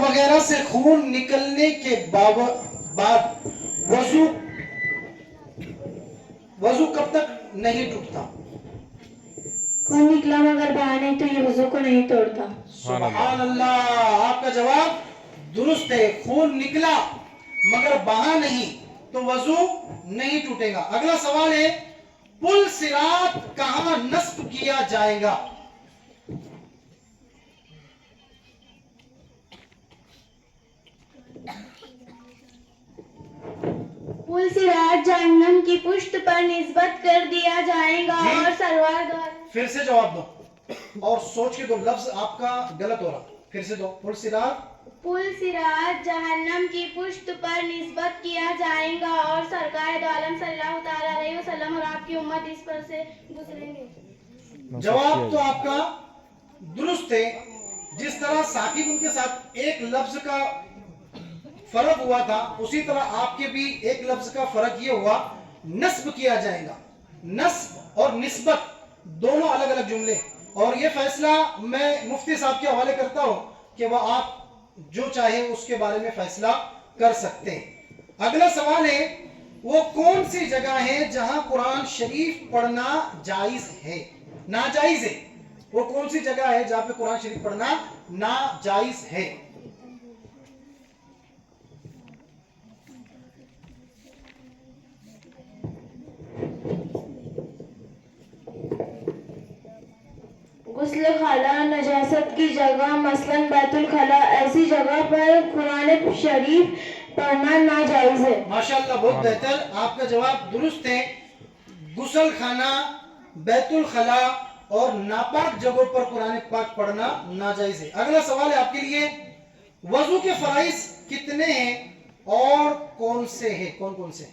وغیرہ سے خون نکلنے کے بعد وضو کب تک نہیں ٹوٹتا؟ خون نکلا مگر بہا نہیں تو یہ وضو کو نہیں توڑتا۔ سبحان اللہ، آپ کا جواب درست ہے، خون نکلا مگر بہا نہیں تو وضو نہیں ٹوٹے گا۔ اگلا سوال ہے پل صراط کہاں نصب کیا جائے گا؟ پل صراط جہنم کی پشت پر نسبت کر دیا جائے گا جی؟ اور سرور دوارا پھر سے جواب دو اور سوچ کے دو، لفظ آپ کا غلط ہو رہا، پھر سے دو۔ پل صراط جہنم کی پشت پر نسبت کیا جائے گا اور سرکار دو عالم صلی اللہ تعالی علیہ وسلم اور آپ کی امت اس پر سے گزریں گے۔ جواب تو آپ کا درست ہے، جس طرح ثاقب ان کے ساتھ ایک لفظ کا فرق ہوا تھا اسی طرح آپ کے بھی ایک لفظ کا فرق یہ ہوا، نصب کیا جائے گا۔ نصب اور نسبت دونوں الگ الگ جملے، اور یہ فیصلہ میں مفتی صاحب کے حوالے کرتا ہوں کہ وہ آپ جو چاہے اس کے بارے میں فیصلہ کر سکتے ہیں۔ اگلا سوال ہے وہ کون سی جگہ ہے جہاں قرآن شریف پڑھنا جائز ہے، ناجائز ہے؟ وہ کون سی جگہ ہے جہاں پہ قرآن شریف پڑھنا ناجائز ہے؟ غسل خلا نجاست کی جگہ مثلا بیت الخلا، ایسی جگہ پر قرآن شریف پڑھنا ناجائز ہے۔ ماشاءاللہ، بہت بہتر، آپ کا جواب درست ہے۔ غسل خانہ، بیت الخلا اور ناپاک جگہوں پر قرآن پاک پڑھنا ناجائز ہے۔ اگلا سوال ہے آپ کے لیے وضو کے فرائض کتنے ہیں اور کون سے ہیں؟ کون کون سے؟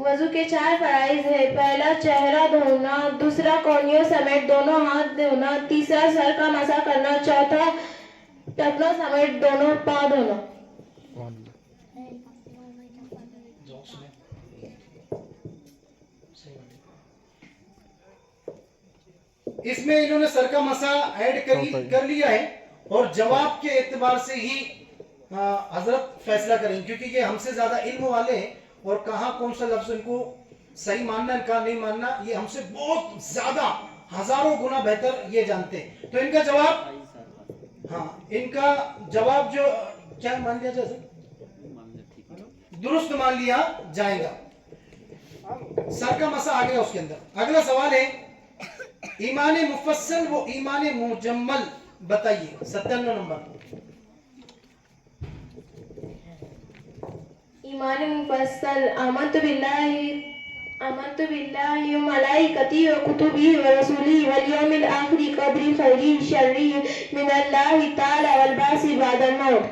وضو کے 4 فرائض ہے۔ پہلا چہرہ دھونا، دوسرا کونیوں سمیت دونوں ہاتھ دھونا، تیسرا سر کا مسح کرنا، چوتھا ٹخنوں سمیت دونوں پاؤں دھونا۔ اس میں انہوں نے سر کا مسح ایڈ کر لیا ہے اور جواب کے اعتبار سے ہی حضرت فیصلہ کریں، کیونکہ یہ ہم سے زیادہ علم والے ہیں اور کہاں کون سا لفظ ان کو صحیح ماننا ان کا نہیں ماننا یہ ہم سے بہت زیادہ ہزاروں گنا بہتر یہ جانتے ہیں۔ تو ان کا جواب، ہاں ان کا جواب جو کیا مان لیا جائے، درست مان لیا جائے گا، سر کا مسح آ گیا اس کے اندر۔ اگلا سوال ہے ایمان مفصل و ایمان مجمل بتائیے، 97 نمبر۔ ایمان مفصل، آمنت باللہ و ملائکتہ و کتبہ و رسولہ والیوم الآخر قدر خیرہ شرہ من اللہ تعالی والبعث بعد الموت۔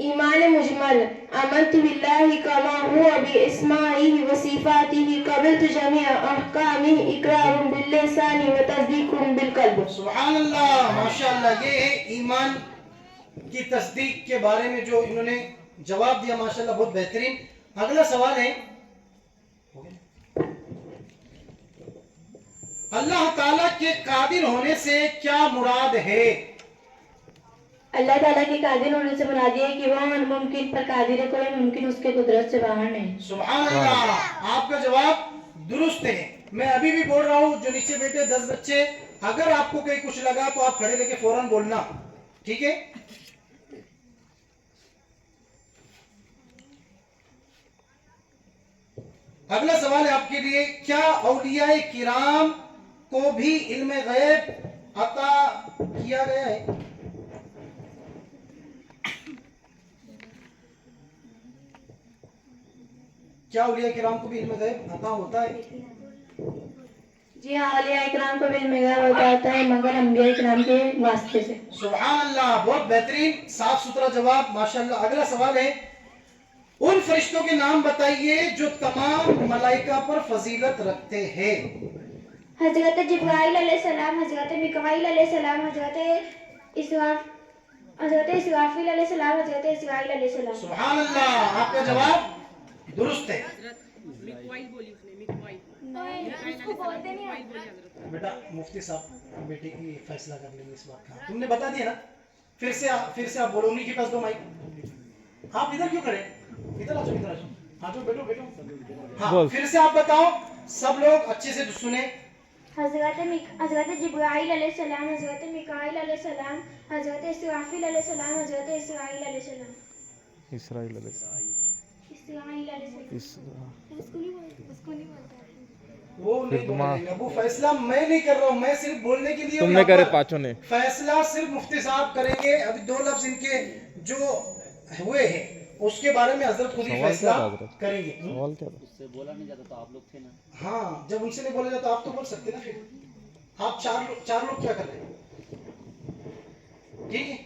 ایمان مجمل، آمنت باللہ کما ہوا باسمائہ و صفاتہ قبلت جمیع احکامہ اقرار باللسان و تصدیق بالقلب۔ سبحان اللہ، ماشاءاللہ، یہ ہے ایمان کی تصدیق کے بارے میں جو انہوں نے جواب دیا، ماشاءاللہ بہت بہترین۔ اگلا سوال ہے اللہ تعالیٰ کے قادر ہونے سے کیا مراد ہے؟ اللہ تعالیٰ کے قادر ہونے سے مراد یہ ہے کہ وہ ممکن پر قادر ہے، کوئی ممکن اس کے قدرت سے باہر نہیں۔ سبحان اللہ، آپ کا جواب درست ہے۔ میں ابھی بھی بول رہا ہوں جو نیچے بیٹھے 10 بچے، اگر آپ کو کہیں کچھ لگا تو آپ کھڑے رہ کے فوراً بولنا، ٹھیک ہے؟ اگلا سوال ہے آپ کے لیے کیا اولیاء کرام کو بھی علم غیب عطا کیا گیا ہے؟ کیا اولیاء کرام کو بھی علم غیب عطا ہوتا ہے؟ جی ہاں، اولیاء کرام کو بھی علم غیب عطا ہوتا ہے مگر انبیاء کرام کے واسطے سے۔ سبحان اللہ، بہت بہترین صاف ستھرا جواب، ماشاءاللہ۔ اگلا سوال ہے ان فرشتوں کے نام بتائیے جو تمام ملائکہ پر فضیلت رکھتے ہیں۔ حضرت جبرائیل علیہ السلام، حضرت میکائیل علیہ السلام، حضرت اسرافیل علیہ السلام، حضرت اسرائیل علیہ السلام۔ سبحان اللہ، آپ کا جواب درست ہے۔ मिकवाइल बोली उसने, मिकवाइल। उसको बोलते नहीं मिकवाइल बोली हजरत। बेटा मुफ्ती साहब बेटे की फैसला कर लेंगे इस बात का, तुमने बता दिया ना, फिर से आप बोलो, उन्हीं के पास दो माइक। आप इधर क्यों खड़े, इधर आ जाओ, इधर आ जाओ, हाँ जो बैठो बैठो। हाँ फिर से आप बताओ, सब लोग अच्छे से सुने। हज़रत जिब्राइल अलैहिस्सलाम, हज़रत मिकाईल अलैहिस्सलाम, हज़रत इसराफील अलैहिस्सलाम, हज़रत इसराइल अलैहिस्सलाम। इसराइल इसराइल अलैहिस्सलाम। उसको नहीं बोलते। वो नहीं बोलेंगे, वो फैसला मैं नहीं कर रहा हूँ, मैं सिर्फ बोलने के लिए हूँ। तुमने यहाँ करे पर पांचों ने। फैसला सिर्फ मुफ्ती साहब करेंगे। अभी दो लफ्ज इनके जो हुए हैं उसके बारे में हजरत खुद ही सवाल फैसला क्या था हजरत? करेंगे। सवाल क्या था? उससे बोला नहीं जाता तो आप लोग थे ना। हाँ जब उनसे नहीं बोला जाता आप तो बोल सकते ना। फिर आप चार लोग क्या कर रहे हैं, ठीक है,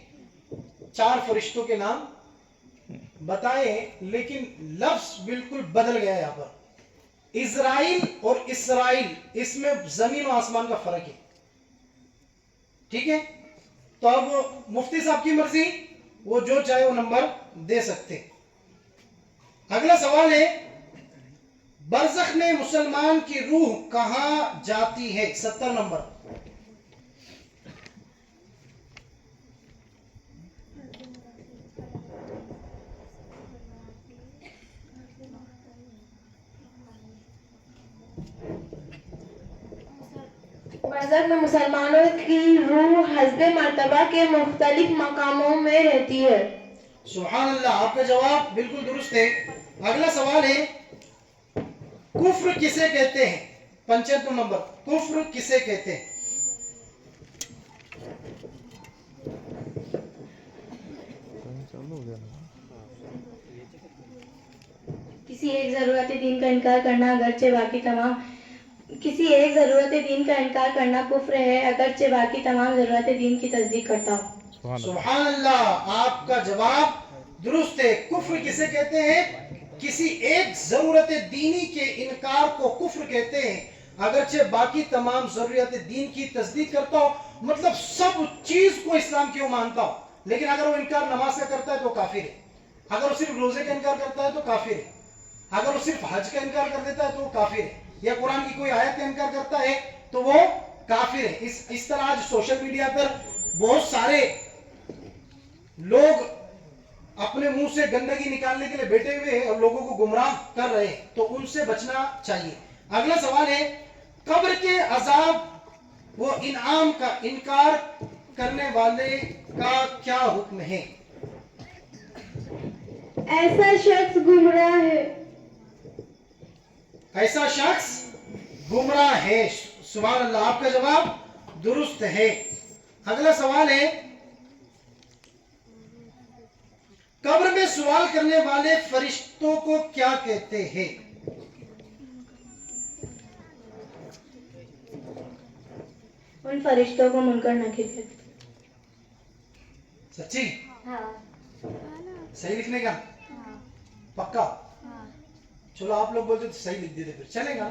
4 फरिश्तों के नाम बताए, लेकिन लफ्ज बिल्कुल बदल गया यहाँ पर। इजराइल और इसराइल, इसमें जमीन और आसमान का फर्क है, ठीक है। तो अब मुफ्ती साहब की मर्जी, वो जो चाहे वो नंबर दे सकते। अगला सवाल है, बरज़ख में मुसलमान की रूह कहां जाती है? 70 नंबर। बरज़ख में मुसलमानों की रूह हस्ब मर्तबा के मुख्तलिफ मकामों में रहती है। सुभान अल्लाह, आपका जवाब बिल्कुल दुरुस्त है। अगला सवाल है, कुफ्र किसे कहते हैं? 75 नंबर। कुफ्र किसे कहते हैं? चालू हो गया ना। किसी एक ज़रूरत दीन का इनकार करना अगरचे बाकी तमाम किसी एक ज़रूरत दीन का इनकार करना कुफ्र है, अगरचे बाकी तमाम ज़रूरत दीन की तस्दीक करता हूँ। सुभान अल्लाह, आपका जवाब दुरुस्त है। कुफ्र किसे कहते हैं? किसी एक जरूरत दीनी के इनकार को कुफ्र कहते हैं, अगरचे बाकी तमाम जरूरत दीन की तस्दीक करता हो, मतलब सब चीज को इस्लाम की वो मानता हो, लेकिन अगर वो इनकार नमाज का करता है तो काफिर है, अगर वो सिर्फ रोजे का इनकार करता है तो काफिर है, अगर वो सिर्फ हज का इनकार कर देता है तो वो काफिर है, या कुरान की कोई आयत का इनकार करता है तो वो काफिर है। इस तरह आज सोशल मीडिया पर बहुत सारे लोग अपने मुंह से गंदगी निकालने के लिए बैठे हुए हैं और लोगों को गुमराह कर रहे हैं, तो उनसे बचना चाहिए। अगला सवाल है, कब्र के अजाब व इनाम का इनकार करने वाले का क्या हुक्म है? ऐसा शख्स गुमराह है। ऐसा शख्स गुमराह है। सुभान अल्लाह, आपका जवाब दुरुस्त है। अगला सवाल है, कब्र में सवाल करने वाले फरिश्तों को क्या कहते हैं? उन फरिश्तों को मुनकर नकीर कहते हैं। सच्ची? सही लिखने का? पक्का? चलो आप लोग बोलते तो सही लिख देते, फिर चलेगा?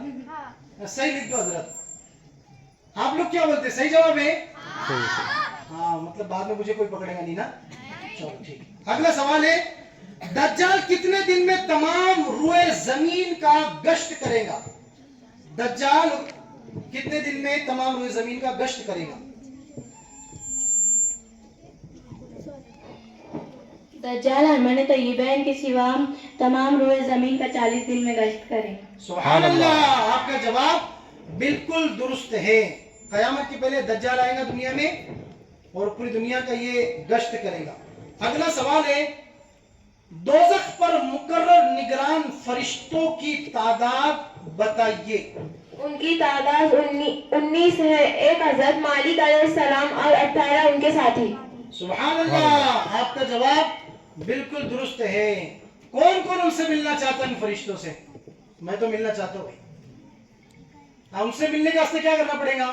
सही लिख दो हजरत। आप लोग क्या बोलते? सही जवाब है? हाँ, मतलब बाद में मुझे कोई पकड़ेगा नहीं ना। चलो ठीक है। अगला सवाल है, दज्जाल कितने दिन में तमाम रुए जमीन का गश्त करेगा? दज्जाल कितने दिन में तमाम रुए जमीन का गश्त करेगा? दज्जाल हरमन तय्यबैन के सिवा तमाम रुए ज़मीन का 40 दिन में गश्त करेगा। सुभान अल्लाह, आपका जवाब बिल्कुल दुरुस्त है। कयामत के पहले दज्जाल आएगा दुनिया में और पूरी दुनिया का ये गश्त करेगा। अगला सवाल है, दोज़ख पर मुकर्रर निगरान फरिश्तों की तादाद बताइए। उनकी तादाद 19 है, एक हजरत मालिक अलैहिस्सलाम और 18 उनके साथी। सुभान अल्लाह, आपका जवाब बिल्कुल दुरुस्त है। कौन कौन उनसे मिलना चाहता है इन फरिश्तों से? मैं तो मिलना चाहता हूँ। उनसे मिलने के वास्ते क्या करना पड़ेगा?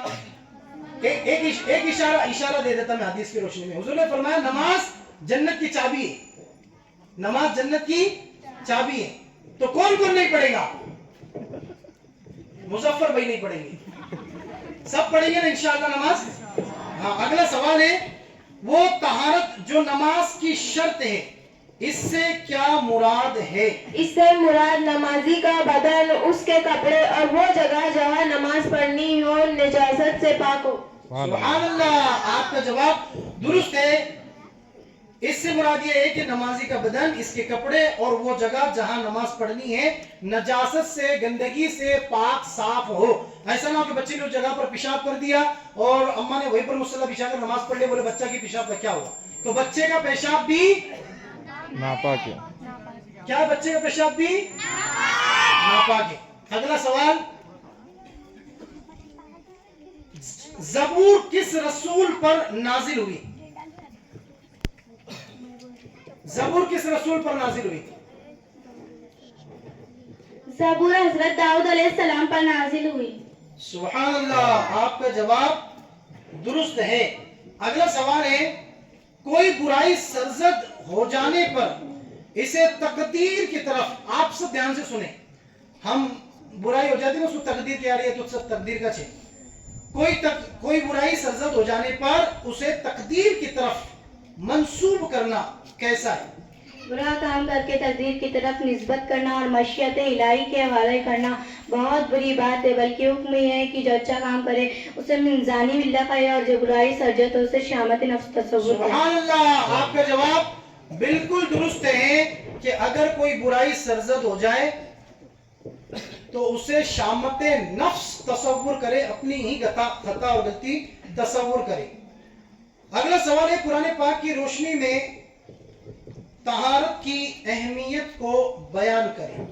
एक इशारा दे देता मैं हदीस की रोशनी में। हुजूर ने फरमाया, नमाज जन्नत की चाबी है, नमाज जन्नत की चाबी है। तो कौन कौन नहीं पढ़ेगा? मुजफ्फर भाई नहीं पढ़ेंगे, सब पढ़ेंगे ना इंशाअल्लाह नमाज। हाँ, अगला सवाल है, वो तहारत जो नमाज की शर्त है اس سے کیا مراد ہے؟ اس سے مراد نمازی کا بدن، اس کے کپڑے اور وہ جگہ جہاں نماز پڑھنی ہو نجاست سے پاک ہو۔ سبحان اللہ، آپ کا جواب درست ہے۔ اس سے مراد یہ ہے کہ نمازی کا بدن، اس کے کپڑے اور وہ جگہ جہاں نماز پڑھنی ہے نجاست سے، گندگی سے پاک صاف ہو۔ ایسا نہ ہو کہ بچے نے اس جگہ پر پیشاب کر دیا اور اماں نے وہیں پر مصلی بچھا کر نماز پڑھ لی، بولے بچہ کی پیشاب کا کیا ہوا؟ تو بچے کا پیشاب بھی ناپاک ہے۔ کیا؟ بچے کا پیشاب بھی ناپاک ہے۔ اگلا سوال، زبور کس رسول پر نازل ہوئی؟ زبور کس رسول پر نازل ہوئی؟ زبور حضرت داؤد علیہ السلام پر نازل ہوئی۔ سبحان اللہ، آپ کا جواب درست ہے۔ اگلا سوال ہے، کوئی برائی سرزد ہو جانے پر اسے تقدیر کی طرف، آپ سب دھیان سے سنیں، ہم برائی ہو جاتی ہے اس کو تقدیر کی آ رہی ہے تو سب تقدیر کا چھے، کوئی برائی سرزد ہو جانے پر اسے تقدیر کی طرف منسوب کرنا کیسا ہے؟ برا کام کر کے تقدیر کی طرف نسبت کرنا اور مشیت الہی کے حوالے کرنا بہت بری بات ہے، بلکہ حکم یہ ہے کہ جو اچھا کام کرے اسے منزانی باللہ کرے اور جو برائی سرجت ہو اسے شامت نفس تصور کرے۔ سبحان اللہ، آپ کا جواب بالکل درست ہے کہ اگر کوئی برائی سرزد ہو جائے تو اسے شامت نفس تصور کرے، اپنی ہی خطا اور غلطی تصور کرے۔ اگلا سوال ہے، قرآن پاک کی روشنی میں طہارت کی اہمیت کو بیان کریں۔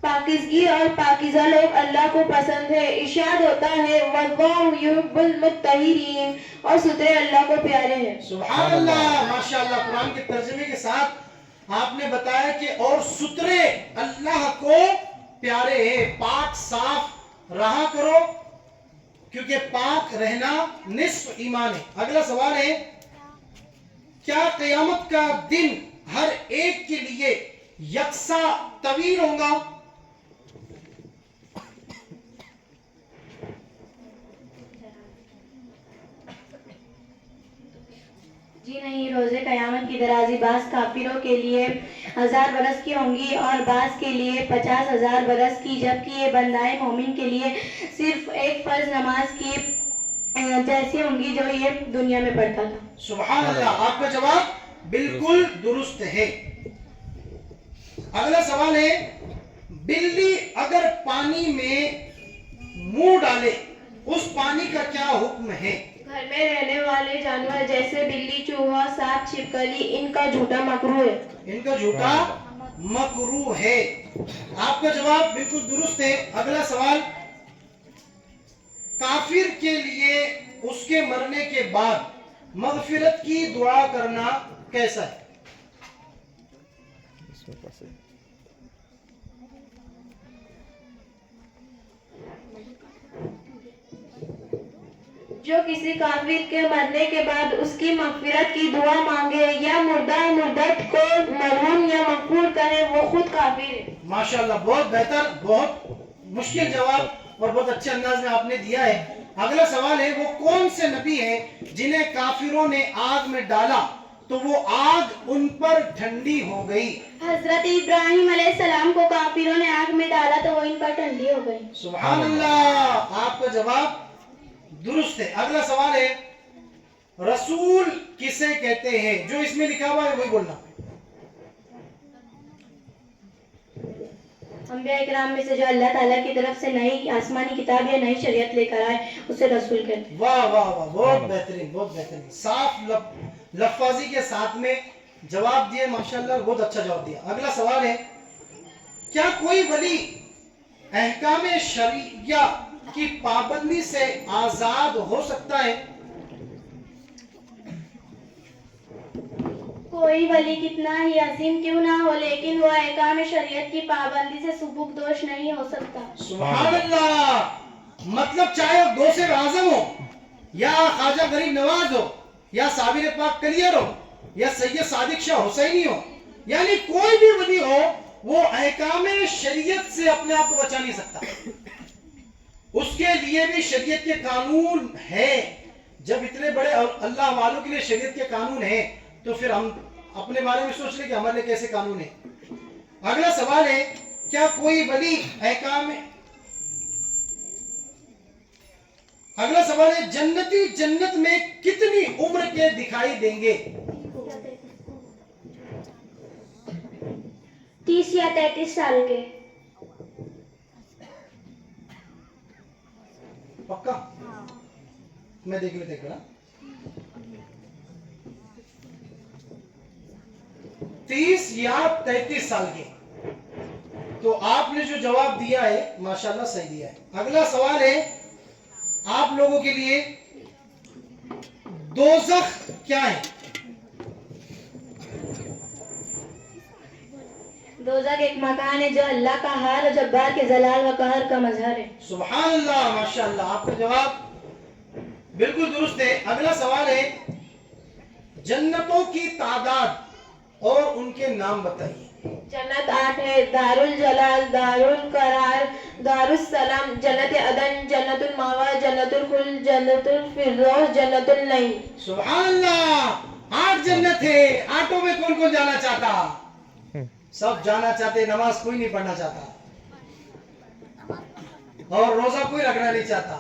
پاکیزگی اور پاکیزہ لوگ اللہ کو پسند ہے۔ ارشاد ہوتا ہے واللہ یحب المطہرین، اور سترے اللہ کو پیارے ہیں۔ سبحان اللہ، ماشاءاللہ، قرآن کے ترجمے کے ساتھ آپ نے بتایا کہ اور سترے اللہ کو پیارے ہیں، پاک صاف رہا کرو کیونکہ پاک رہنا نصف ایمان ہے۔ اگلا سوال ہے، کیا قیامت کا دن ہر ایک کے لیے یکساں طویل ہوگا؟ جی نہیں، روز قیامت کی درازی بعض کافروں کے لیے 1000 برس کی ہوں گی اور بعض کے لیے 50,000 برس کی، جبکہ یہ بندائے مومن کے لیے صرف ایک فرض نماز کی جیسی ہوں گی جو یہ دنیا میں پڑھتا تھا۔ سبحان اللہ، آپ کا جواب بالکل درست ہے۔ اگلا سوال ہے، بلی اگر پانی میں منہ ڈالے اس پانی کا کیا حکم ہے؟ گھر میں رہنے والے جانور جیسے بلی، چوہا، سانپ، چھپکلی، ان کا جھوٹا مکروہ ہے۔ ان کا جھوٹا مکروہ ہے۔ آپ کا جواب بالکل درست ہے۔ اگلا سوال، کافر کے لیے اس کے مرنے کے بعد مغفرت کی دعا کرنا کیسا ہے؟ اس میں پسے جو کسی کافر کے مرنے کے بعد اس کی مغفرت کی دعا مانگے یا مردہ مردت کو مرحوم یا مغفور کرے وہ خود کافر ہے۔ ماشاءاللہ، بہت بہتر، بہت مشکل جواب اور بہت اچھے انداز میں آپ نے دیا ہے۔ اگلا سوال ہے، وہ کون سے نبی ہیں جنہیں کافروں نے آگ میں ڈالا تو وہ آگ ان پر ٹھنڈی ہو گئی؟ حضرت ابراہیم علیہ السلام کو کافروں نے آگ میں ڈالا تو وہ ان پر ٹھنڈی ہو گئی۔ سبحان اللہ، آپ کا جواب درست ہے۔ اگلا سوال ہے، رسول کسے کہتے ہیں؟ جو اس میں لکھا ہوا ہے وہی بولنا۔ انبیاء اکرام میں سے جو اللہ تعالیٰ کی طرف سے نئی آسمانی کتاب یا نئی شریعت لے کر آئے اسے رسول کہتے ہیں۔ واہ واہ واہ، بہت بہترین، بہت بہترین، صاف لفاظی کے ساتھ میں جواب دیے، ماشاءاللہ، بہت اچھا جواب دیا۔ اگلا سوال ہے، کیا کوئی ولی احکام شرعیہ کی پابندی سے آزاد ہو سکتا ہے؟ کوئی ولی کتنا ہی عظیم کیوں نہ ہو لیکن وہ احکام شریعت کی پابندی سے سبکدوش نہیں ہو سکتا۔ سبحان اللہ، مطلب چاہے وہ غوث اعظم ہو یا خواجہ غریب نواز ہو یا صابر پاک کلیر ہو یا سید صادق شاہ حسینی ہو، یعنی کوئی بھی ولی ہو، وہ احکام شریعت سے اپنے آپ کو بچا نہیں سکتا، اس کے لیے بھی شریعت کے قانون ہے۔ جب اتنے بڑے اللہ والوں کے لیے شریعت کے قانون ہیں تو پھر ہم अपने बारे में सोच ले कि हमारे लिए कैसे कानून है। अगला सवाल है, क्या कोई वली अहकाम है? अगला सवाल है, जन्नती जन्नत में कितनी उम्र के दिखाई देंगे? 30 या 33 साल के। पक्का? मैं देख लेते एक 30 या 33 साल के। तो आपने जो जवाब दिया है माशाल्लाह सही दिया है। अगला सवाल है आप लोगों के लिए, दोज़ख क्या है? दोज़ख एक मकान है जो अल्लाह का हाल और जब्बार के जलाल व कहर का मजहर है। सुभान अल्लाह, माशाल्लाह, आपका जवाब बिल्कुल दुरुस्त है। अगला सवाल है, जन्नतों की तादाद और उनके नाम बताइए। जन्नत 8 है, दारुल जलाल, दारुल करार, दारुस सलाम, जन्नत अदन, जन्नतुल मावा, जन्नतुल खुल्द, जन्नतुल फिरदौस, जन्नतुल नईम। सुभान अल्लाह, 8 जन्नत है। 8 में कौन कौन जाना चाहता? सब जाना चाहते, नमाज कोई नहीं पढ़ना चाहता और रोजा कोई रखना नहीं चाहता,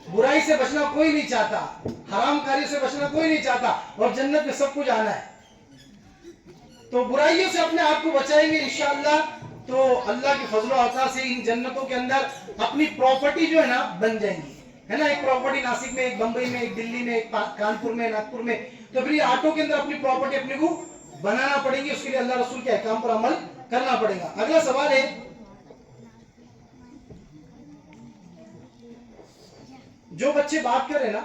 बुराई से बचना कोई नहीं चाहता, हरामकारी से बचना कोई नहीं चाहता, और जन्नत में सब कुछ आना है। तो बुराइयों से अपने आप को बचाएंगे इंशाअल्लाह, तो अल्लाह के फजल अता से इन जन्नतों के अंदर अपनी प्रॉपर्टी जो है ना बन जाएंगी, है ना। एक प्रॉपर्टी नासिक में, एक बंबई में, एक दिल्ली में, एक कानपुर में, नागपुर में, तो फिर ये 8 के अंदर अपनी प्रॉपर्टी अपने को बनाना पड़ेगी। उसके लिए अल्लाह रसूल के अहकाम पर अमल करना पड़ेगा। अगला सवाल है, जो बच्चे बात कर रहे हैं ना,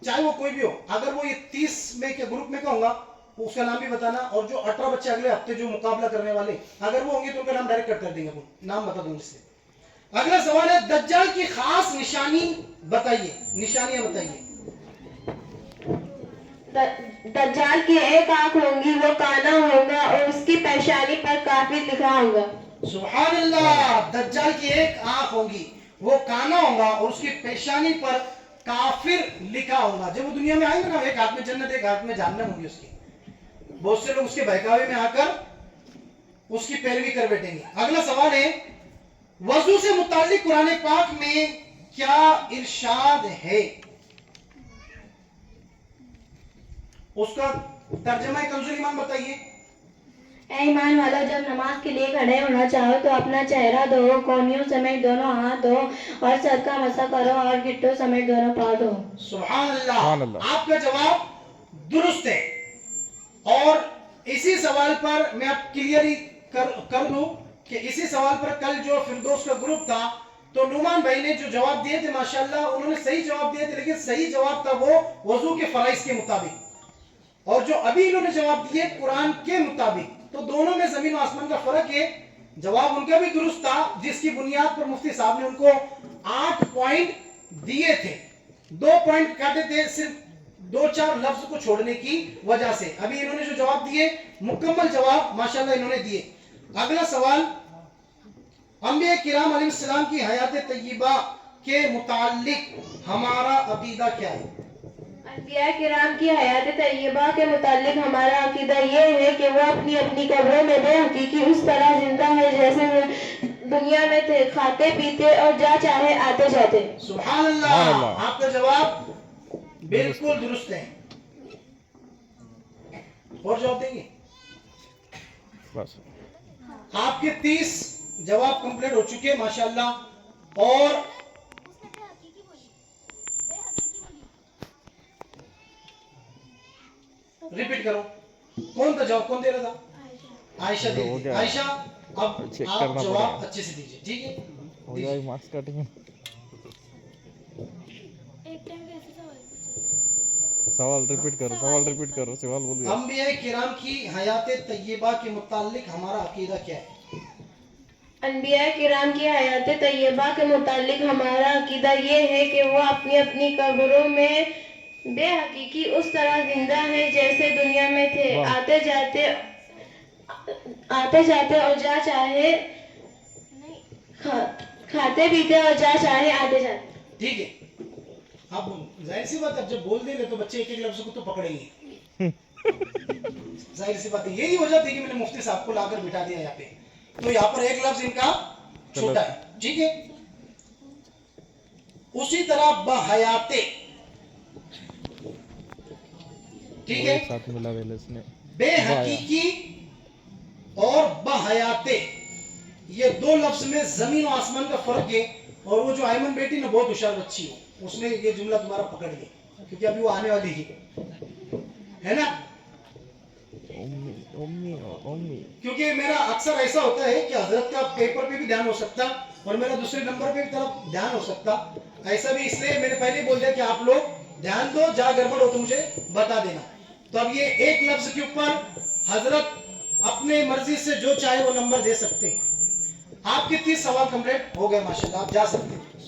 चाहे वो कोई भी हो, अगर वो ये 30 में के ग्रुप में का होगा उसका नाम भी बताना, और जो 18 बच्चे अगले हफ्ते जो मुकाबला करने वाले अगर वो होंगे तो उनका नाम डायरेक्ट कट कर देंगे, नाम बता दूंगा इससे। अगला सवाल है, दज्जाल की खास निशानी बताइए, निशानियां बताइए। दज्जाल की एक आंख होगी, वो काना होगा और उसकी पेशानी पर काफिर लिखा होगा। सुभान अल्लाह, दज्जाल की एक आंख होगी, वो काना होगा और उसकी पेशानी पर काफिर लिखा होगा। जब वो दुनिया में आएंगे ना, एक हाथ में जन्नत एक हाथ में जहन्नम होगी उसकी, बहुत से लोग उसके बहकावे में आकर उसकी पैरवी कर बैठेंगे। अगला सवाल है, वजू से मुताल्लिक कुरान पाक में क्या इरशाद है? उसका तर्जमा कंजुल ईमान बताइए। ऐ ईमान वालों, जब नमाज के लिए खड़े होना चाहो तो अपना चेहरा धो, कोहनियों समेत दोनों हाथ धो और सर का मसा करो और गिट्टों समेत दोनों पाँव धो। सुभान अल्लाह, आपका जवाब दुरुस्त है। और इसी सवाल पर मैं अब क्लियर कर दूं कि इसी सवाल पर कल जो फिरदौस का ग्रुप था, तो नुमान भाई ने जो जवाब दिए थे माशाल्लाह उन्होंने सही जवाब दिए थे, लेकिन सही जवाब था वो वजू के फराइज के मुताबिक, और जो अभी इन्होंने जवाब दिए कुरान के मुताबिक, तो दोनों में जमीन और आसमान का फर्क है। जवाब उनका भी दुरुस्त था, जिसकी बुनियाद पर मुफ्ती साहब ने उनको 8 पॉइंट दिए थे। 2 पॉइंट काटे थे सिर्फ 2-4 लफ्ज को छोड़ने की वजह से। अभी इन्होंने जो जवाब दिए मुकम्मल जवाब माशाल्लाह इन्होंने दिए। अगला सवाल, अंबिया किराम अलैहिस्सलाम की हयात तय्यबा के मुताल्लिक हमारा अकीदा क्या है? अंबिया किराम की हयात तय्यबा के मुताल्लिक हमारा अकीदा ये है कि वो अपनी अपनी कब्रों में बेहकीकी उस तरह जिंदा है जैसे वो दुनिया में थे, खाते पीते और जा चाहे आते जाते। सुभान अल्लाह, आपका जवाब बिल्कुल दुरुस्त है। और जवाब देंगे? बस आपके 30 जवाब कंप्लीट हो चुके हैं माशाल्लाह। और रिपीट करो, कौन था जवाब, कौन दे रहा था? आयशा दे रही थी। आयशा अब चेक आप करना जवाब पड़ेगा। अच्छे से दीजिए, ठीक है? हो जाएगी मार्क्स कटिंग। सवाल रिपीट करो, सवाल रिपीट करो, सवाल बोलिए। अंबिया किराम की हयात तय्यबा के मुताल्लिक हमारा अकीदा क्या है? अंबिया किराम की हयात तय्यबा के मुताल्लिक हमारा अकीदा ये है कि वो अपनी अपनी कब्रों में बेहकीकी उस तरह जिंदा है जैसे दुनिया में थे, आते जाते और जा चाहे खाते पीते और जा चाहे आते जाते। ठीक है, अब जाहिर सी बात है, जब बोल देंगे तो बच्चे एक एक लफ्ज को तो पकड़ेंगे। जाहिर सी बात है, यही वजह थी कि मैंने मुफ्ती साहब को लाकर बिठा दिया यहाँ पे। तो यहाँ पर एक लफ्ज इनका छोटा है, ठीक है। उसी तरह बहयाते, ठीक है, एक साथ मिला वेल इसने। बेहकीकी और बहयाते, ये दो लफ्ज में जमीन और आसमान का फर्क है। और वो जो आयमन बेटी ना बहुत होशियार बच्ची हो, उसने ये जुमला तुम्हारा पकड़ लिया, क्योंकि अभी वो आने वाली है ना। ओम्मी क्योंकि मेरा अक्सर ऐसा होता है कि हजरत का पेपर पे भी ध्यान हो सकता और मेरा दूसरे नंबर पे भी तरफ ध्यान हो सकता। ऐसा भी इसलिए मैंने पहले बोल दिया कि आप लोग ध्यान दो, जहां गड़बड़ हो तो मुझे बता देना। तो अब ये एक लफ्ज के ऊपर हजरत अपने मर्जी से जो चाहे वो नंबर दे सकते हैं। आपके 30 सवाल कंप्लीट हो गए माशाल्लाह, आप जा सकते हैं।